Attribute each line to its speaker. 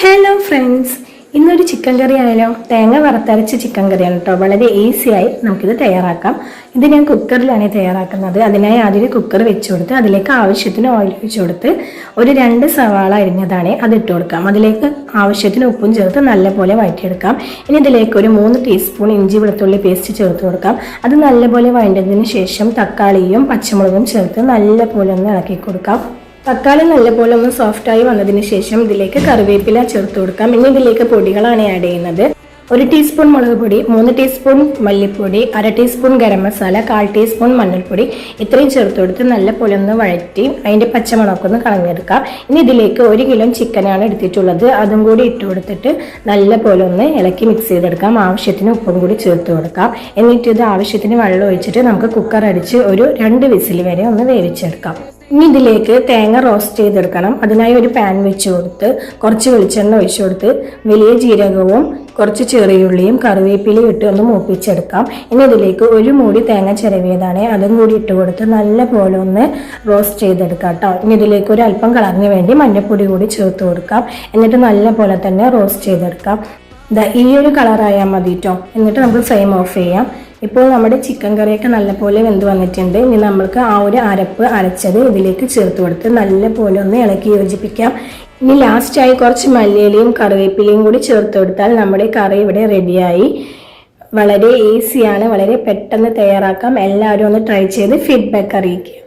Speaker 1: Hello friends, ഇന്നൊരു chicken കറി ആയാലോ? തേങ്ങ വറുത്തരച്ച ചിക്കൻ കറിയാണ് കേട്ടോ. വളരെ ഈസിയായി നമുക്കിത് തയ്യാറാക്കാം. ഇത് ഞാൻ കുക്കറിലാണ് തയ്യാറാക്കുന്നത്. അതിനായി ആദ്യം കുക്കർ വെച്ച് കൊടുത്ത് അതിലേക്ക് ആവശ്യത്തിന് ഓയിൽ ഒഴിച്ചു കൊടുത്ത് ഒരു 2 സവാള അരിഞ്ഞതാണ് അത് ഇട്ട് കൊടുക്കാം. അതിലേക്ക് ആവശ്യത്തിന് ഉപ്പും ചേർത്ത് നല്ലപോലെ വഴറ്റിയെടുക്കാം. ഇനി ഇതിലേക്ക് ഒരു 3 ടീസ്പൂൺ ഇഞ്ചി വെളുത്തുള്ളി പേസ്റ്റ് ചേർത്ത് കൊടുക്കാം. അത് നല്ലപോലെ വഴറ്റിയതിന് ശേഷം തക്കാളിയും പച്ചമുളകും ചേർത്ത് നല്ലപോലെ ഒന്ന് ഇളക്കി കൊടുക്കാം. തക്കാളി നല്ലപോലെ ഒന്ന് സോഫ്റ്റായി വന്നതിന് ശേഷം ഇതിലേക്ക് കറിവേപ്പില ചേർത്ത് കൊടുക്കാം. ഇനി ഇതിലേക്ക് പൊടികളാണ് ആഡ് ചെയ്യുന്നത്. 1 ടീസ്പൂൺ മുളക് പൊടി, 3 ടീസ്പൂൺ മല്ലിപ്പൊടി, 1/2 ടീസ്പൂൺ ഗരം മസാല, 1/4 ടീസ്പൂൺ മഞ്ഞൾപ്പൊടി ഇത്രയും ചേർത്ത് കൊടുത്ത് നല്ലപോലെ ഒന്ന് വഴറ്റി അതിൻ്റെ പച്ചമണമൊക്കെ ഒന്ന് കളഞ്ഞെടുക്കാം. ഇനി ഇതിലേക്ക് 1 കിലോ ചിക്കനാണ് എടുത്തിട്ടുള്ളത്. അതും കൂടി ഇട്ട് കൊടുത്തിട്ട് നല്ലപോലെ ഒന്ന് ഇളക്കി മിക്സ് ചെയ്തെടുക്കാം. ആവശ്യത്തിന് ഉപ്പും കൂടി ചേർത്ത് കൊടുക്കാം. എന്നിട്ട് ഇത് ആവശ്യത്തിന് വെള്ളം ഒഴിച്ചിട്ട് നമുക്ക് കുക്കർ അടിച്ച് ഒരു 2 വിസിൽ വരെ ഒന്ന് വേവിച്ചെടുക്കാം. ഇനി ഇതിലേക്ക് തേങ്ങ റോസ്റ്റ് ചെയ്തെടുക്കണം. അതിനായി ഒരു പാൻ വെച്ച് കൊടുത്ത് കുറച്ച് വെളിച്ചെണ്ണ ഒഴിച്ചു കൊടുത്ത് വലിയ ജീരകവും കുറച്ച് ചെറിയുള്ളിയും കറിവേപ്പിലയും ഇട്ട് ഒന്ന് മൂപ്പിച്ചെടുക്കാം. ഇനി ഇതിലേക്ക് 1 മൂടി തേങ്ങ ചിരവിയതാണ് അതും കൂടി ഇട്ട് കൊടുത്ത് നല്ല പോലെ ഒന്ന് റോസ്റ്റ് ചെയ്തെടുക്കാം കേട്ടോ. ഇനി ഇതിലേക്ക് ഒരു അല്പം കളറിന് വേണ്ടി മഞ്ഞൾപ്പൊടി കൂടി ചേർത്ത് കൊടുക്കാം. എന്നിട്ട് നല്ല പോലെ തന്നെ റോസ്റ്റ് ചെയ്തെടുക്കാം. ഈ ഒരു കളറായാൽ മതി കേട്ടോ. എന്നിട്ട് നമുക്ക് ഫ്ലെയിം ഓഫ് ചെയ്യാം. ഇപ്പോൾ നമ്മുടെ ചിക്കൻ കറിയൊക്കെ നല്ലപോലെ വെന്ത് വന്നിട്ടുണ്ട്. ഇനി നമ്മൾക്ക് ആ ഒരു അരപ്പ് അരച്ചത് ഇതിലേക്ക് ചേർത്ത് കൊടുത്ത് നല്ലപോലെ ഒന്ന് ഇളക്കി യോജിപ്പിക്കാം. ഇനി ലാസ്റ്റായി കുറച്ച് മല്ലിയിലയും കറിവേപ്പിലയും കൂടി ചേർത്ത് കൊടുത്താൽ നമ്മുടെ കറി ഇവിടെ റെഡിയായി. വളരെ ഈസിയാണ്, വളരെ പെട്ടെന്ന് തയ്യാറാക്കാം. എല്ലാവരും ഒന്ന് ട്രൈ ചെയ്ത് ഫീഡ്ബാക്ക് അറിയിക്കുക.